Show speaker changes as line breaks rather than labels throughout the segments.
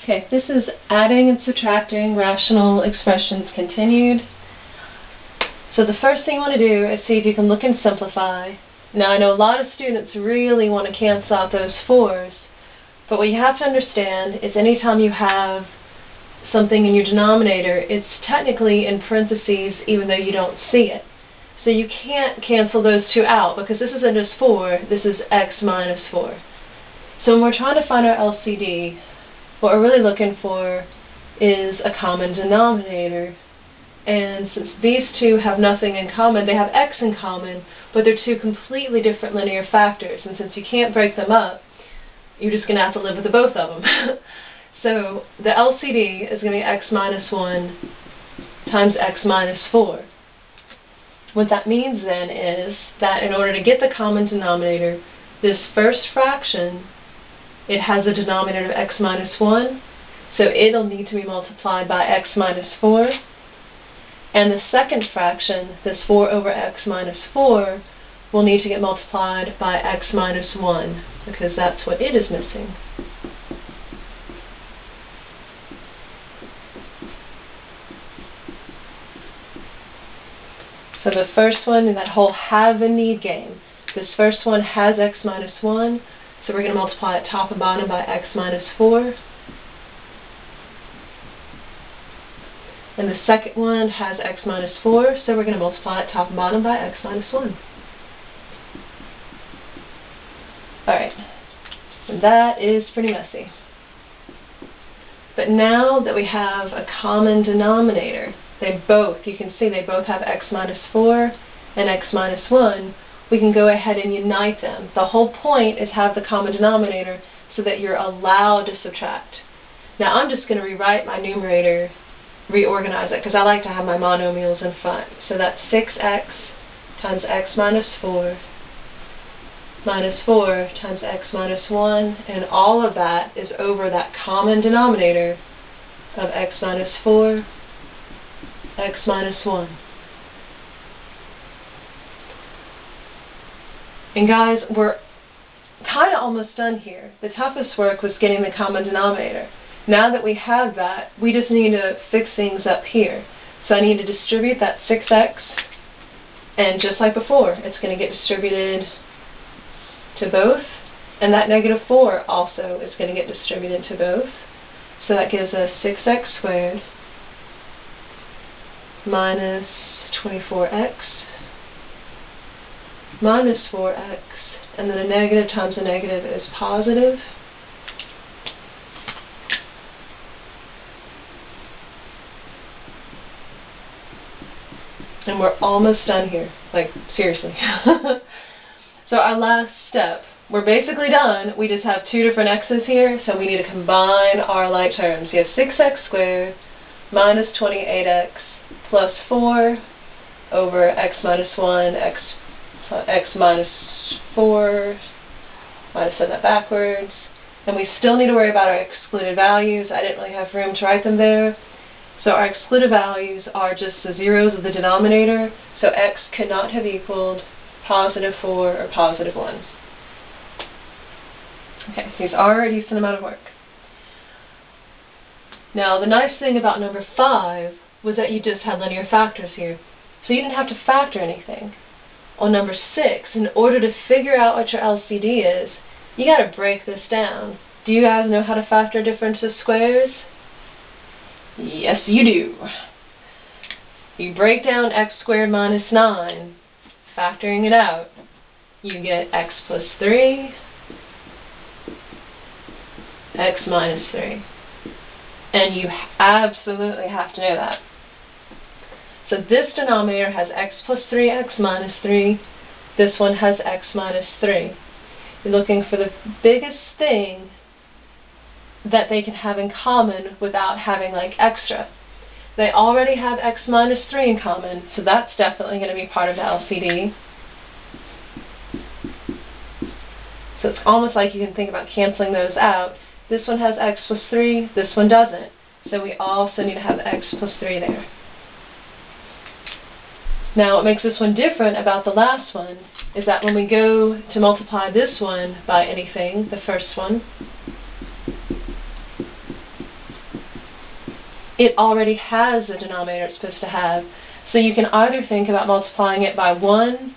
Okay, this is adding and subtracting rational expressions continued. So the first thing you want to do is see if you can look and simplify. Now I know a lot of students really want to cancel out those 4s, but what you have to understand is anytime you have something in your denominator, it's technically in parentheses even though you don't see it. So you can't cancel those 2 out because this isn't just 4, this is x minus 4. So when we're trying to find our LCD, what we're really looking for is a common denominator. And since these two have nothing in common, they have x in common, but they're 2 completely different linear factors. And since you can't break them up, you're just going to have to live with the both of them. So the LCD is going to be x minus 1 times x minus 4. What that means then is that in order to get the common denominator, this first fraction, it has a denominator of x minus 1, so it'll need to be multiplied by x minus 4. And the second fraction, this 4 over x minus 4, will need to get multiplied by x minus 1, because that's what it is missing. So the first one in that whole have and need game, this first one has x minus 1, so we're going to multiply it top and bottom by x minus 4. And the second one has x minus 4, so we're going to multiply it top and bottom by x minus 1. Alright, and that is pretty messy. But now that we have a common denominator, you can see they both have x minus 4 and x minus 1, we can go ahead and unite them. The whole point is have the common denominator so that you're allowed to subtract. Now I'm just going to rewrite my numerator, reorganize it, because I like to have my monomials in front. So that's 6x times x minus 4 times x minus 1, and all of that is over that common denominator of x minus 4, x minus 1. And guys, we're kind of almost done here. The toughest work was getting the common denominator. Now that we have that, we just need to fix things up here. So I need to distribute that 6x, and just like before, it's going to get distributed to both, and that negative 4 also is going to get distributed to both. So that gives us 6x squared minus 24x minus 4x, and then a negative times a negative is positive. And we're almost done here, like seriously. So our last step, we're basically done. We just have 2 different x's here, so we need to combine our like terms. You have 6x squared minus 28x plus 4 over x minus 1, x minus 4, might have said that backwards. And we still need to worry about our excluded values. I didn't really have room to write them there. So our excluded values are just the zeros of the denominator, so x could not have equaled positive 4 or positive 1. Okay, these are a decent amount of work. Now the nice thing about number 5 was that you just had linear factors here, so you didn't have to factor anything. On number 6, in order to figure out what your LCD is, you got to break this down. Do you guys know how to factor difference of squares? Yes, you do. You break down x squared minus 9, factoring it out, you get x plus 3, x minus 3. And you absolutely have to know that. So this denominator has x plus 3, x minus 3. This one has x minus 3. You're looking for the biggest thing that they can have in common without having like extra. They already have x minus 3 in common, so that's definitely going to be part of the LCD. So it's almost like you can think about canceling those out. This one has x plus 3, this one doesn't. So we also need to have x plus 3 there. Now what makes this one different about the last one is that when we go to multiply this one by anything, the first one, it already has the denominator it's supposed to have. So you can either think about multiplying it by 1,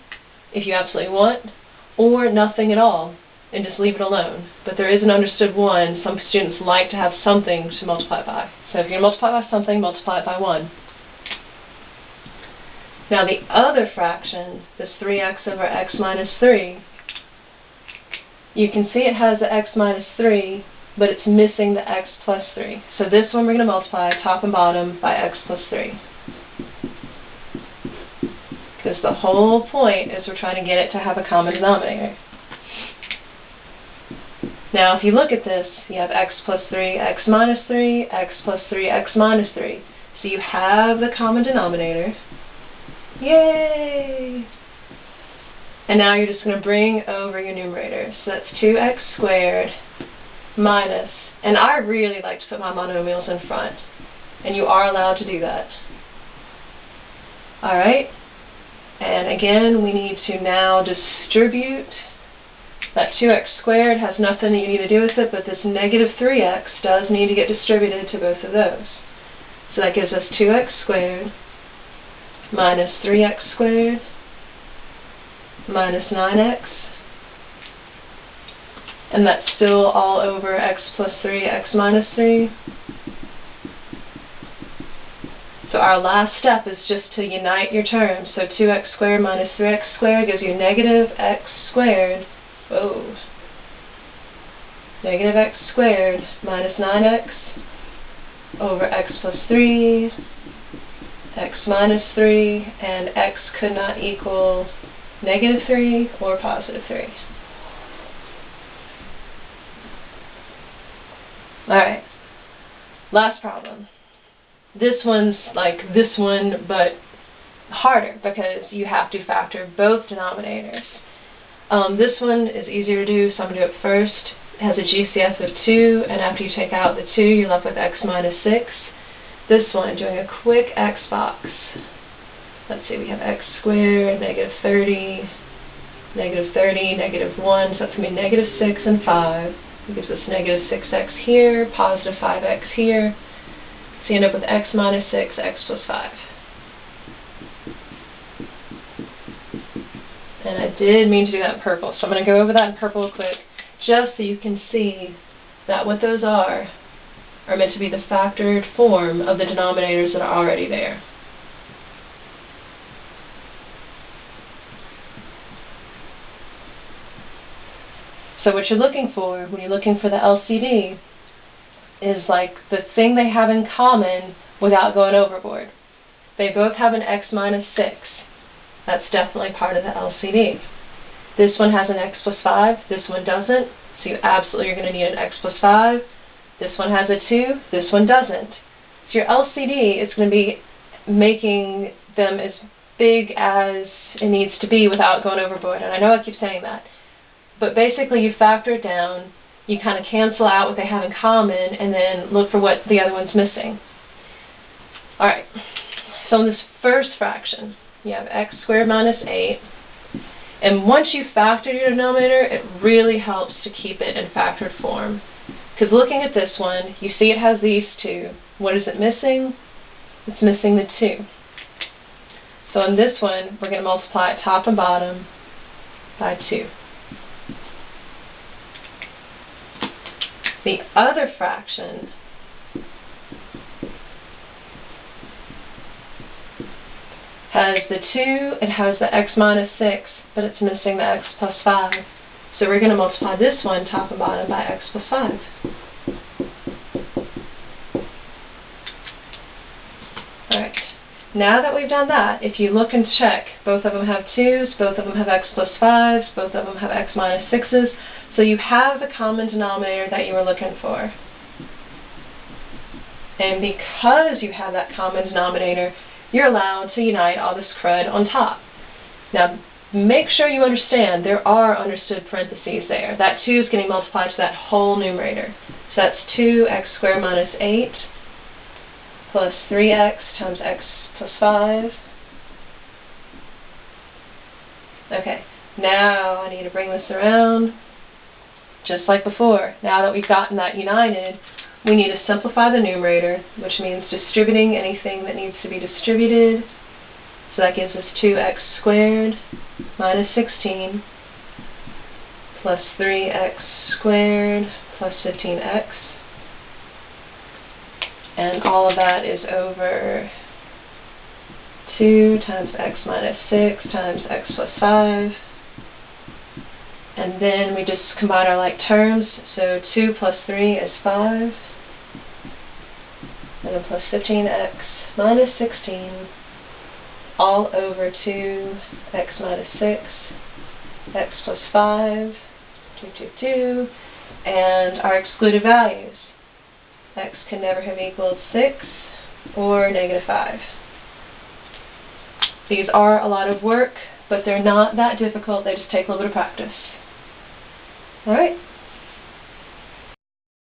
if you absolutely want, or nothing at all, and just leave it alone. But there is an understood 1. Some students like to have something to multiply it by. So if you're going to multiply by something, multiply it by 1. Now the other fraction, this 3x over x minus 3, you can see it has the x minus 3, but it's missing the x plus 3. So this one we're going to multiply top and bottom by x plus 3. Because the whole point is we're trying to get it to have a common denominator. Now if you look at this, you have x plus 3, x minus 3, x plus 3, x minus 3. So you have the common denominator. Yay! And now you're just going to bring over your numerator. So that's 2x squared minus, and I really like to put my monomials in front, and you are allowed to do that. Alright, and again we need to now distribute. That 2x squared has nothing that you need to do with it, but this negative 3x does need to get distributed to both of those. So that gives us 2x squared minus 3x squared minus 9x, and that's still all over x plus 3, x minus 3. So our last step is just to unite your terms. So 2x squared minus 3x squared gives you negative x squared, negative x squared minus 9x over x plus 3, x minus 3, and x could not equal negative 3 or positive 3. Alright, last problem. This one's like this one, but harder because you have to factor both denominators. This one is easier to do, so I'm going to do it first. It has a GCF of 2, and after you take out the 2, you're left with x minus 6. This one, doing a quick x box. Let's see, we have x squared, negative 30, negative 1, so that's going to be negative 6 and 5. It gives us negative 6x here, positive 5x here. So you end up with x minus 6, x plus 5. And I did mean to do that in purple, so I'm going to go over that in purple quick, just so you can see that what those are meant to be the factored form of the denominators that are already there. So what you're looking for when you're looking for the LCD is like the thing they have in common without going overboard. They both have an x minus 6. That's definitely part of the LCD. This one has an x plus 5, this one doesn't, so you absolutely are going to need an x plus 5. This one has a 2, this one doesn't. So your LCD is going to be making them as big as it needs to be without going overboard. And I know I keep saying that. But basically you factor it down, you kind of cancel out what they have in common, and then look for what the other one's missing. Alright, so in this first fraction, you have x squared minus 8. And once you factor your denominator, it really helps to keep it in factored form. Because looking at this one, you see it has these two. What is it missing? It's missing the 2. So in this one, we're going to multiply it top and bottom by 2. The other fraction has the 2, it has the x minus 6, but it's missing the x plus 5. So we're going to multiply this one top and bottom by x plus 5. Alright, now that we've done that, if you look and check, both of them have 2's, both of them have x plus 5's, both of them have x minus 6's, so you have the common denominator that you were looking for. And because you have that common denominator, you're allowed to unite all this crud on top. Now, make sure you understand there are understood parentheses there. That 2 is getting multiplied to that whole numerator. So that's 2x squared minus 8 plus 3x times x plus 5. Okay, now I need to bring this around. Just like before, now that we've gotten that united, we need to simplify the numerator, which means distributing anything that needs to be distributed. So that gives us 2x squared minus 16 plus 3x squared plus 15x. And all of that is over 2 times x minus 6 times x plus 5. And then we just combine our like terms. So 2 plus 3 is 5. And then plus 15x minus 16 all over 2x minus 6, x plus 5, 2. And our excluded values. X can never have equaled 6 or negative 5. These are a lot of work, but they're not that difficult. They just take a little bit of practice. All right.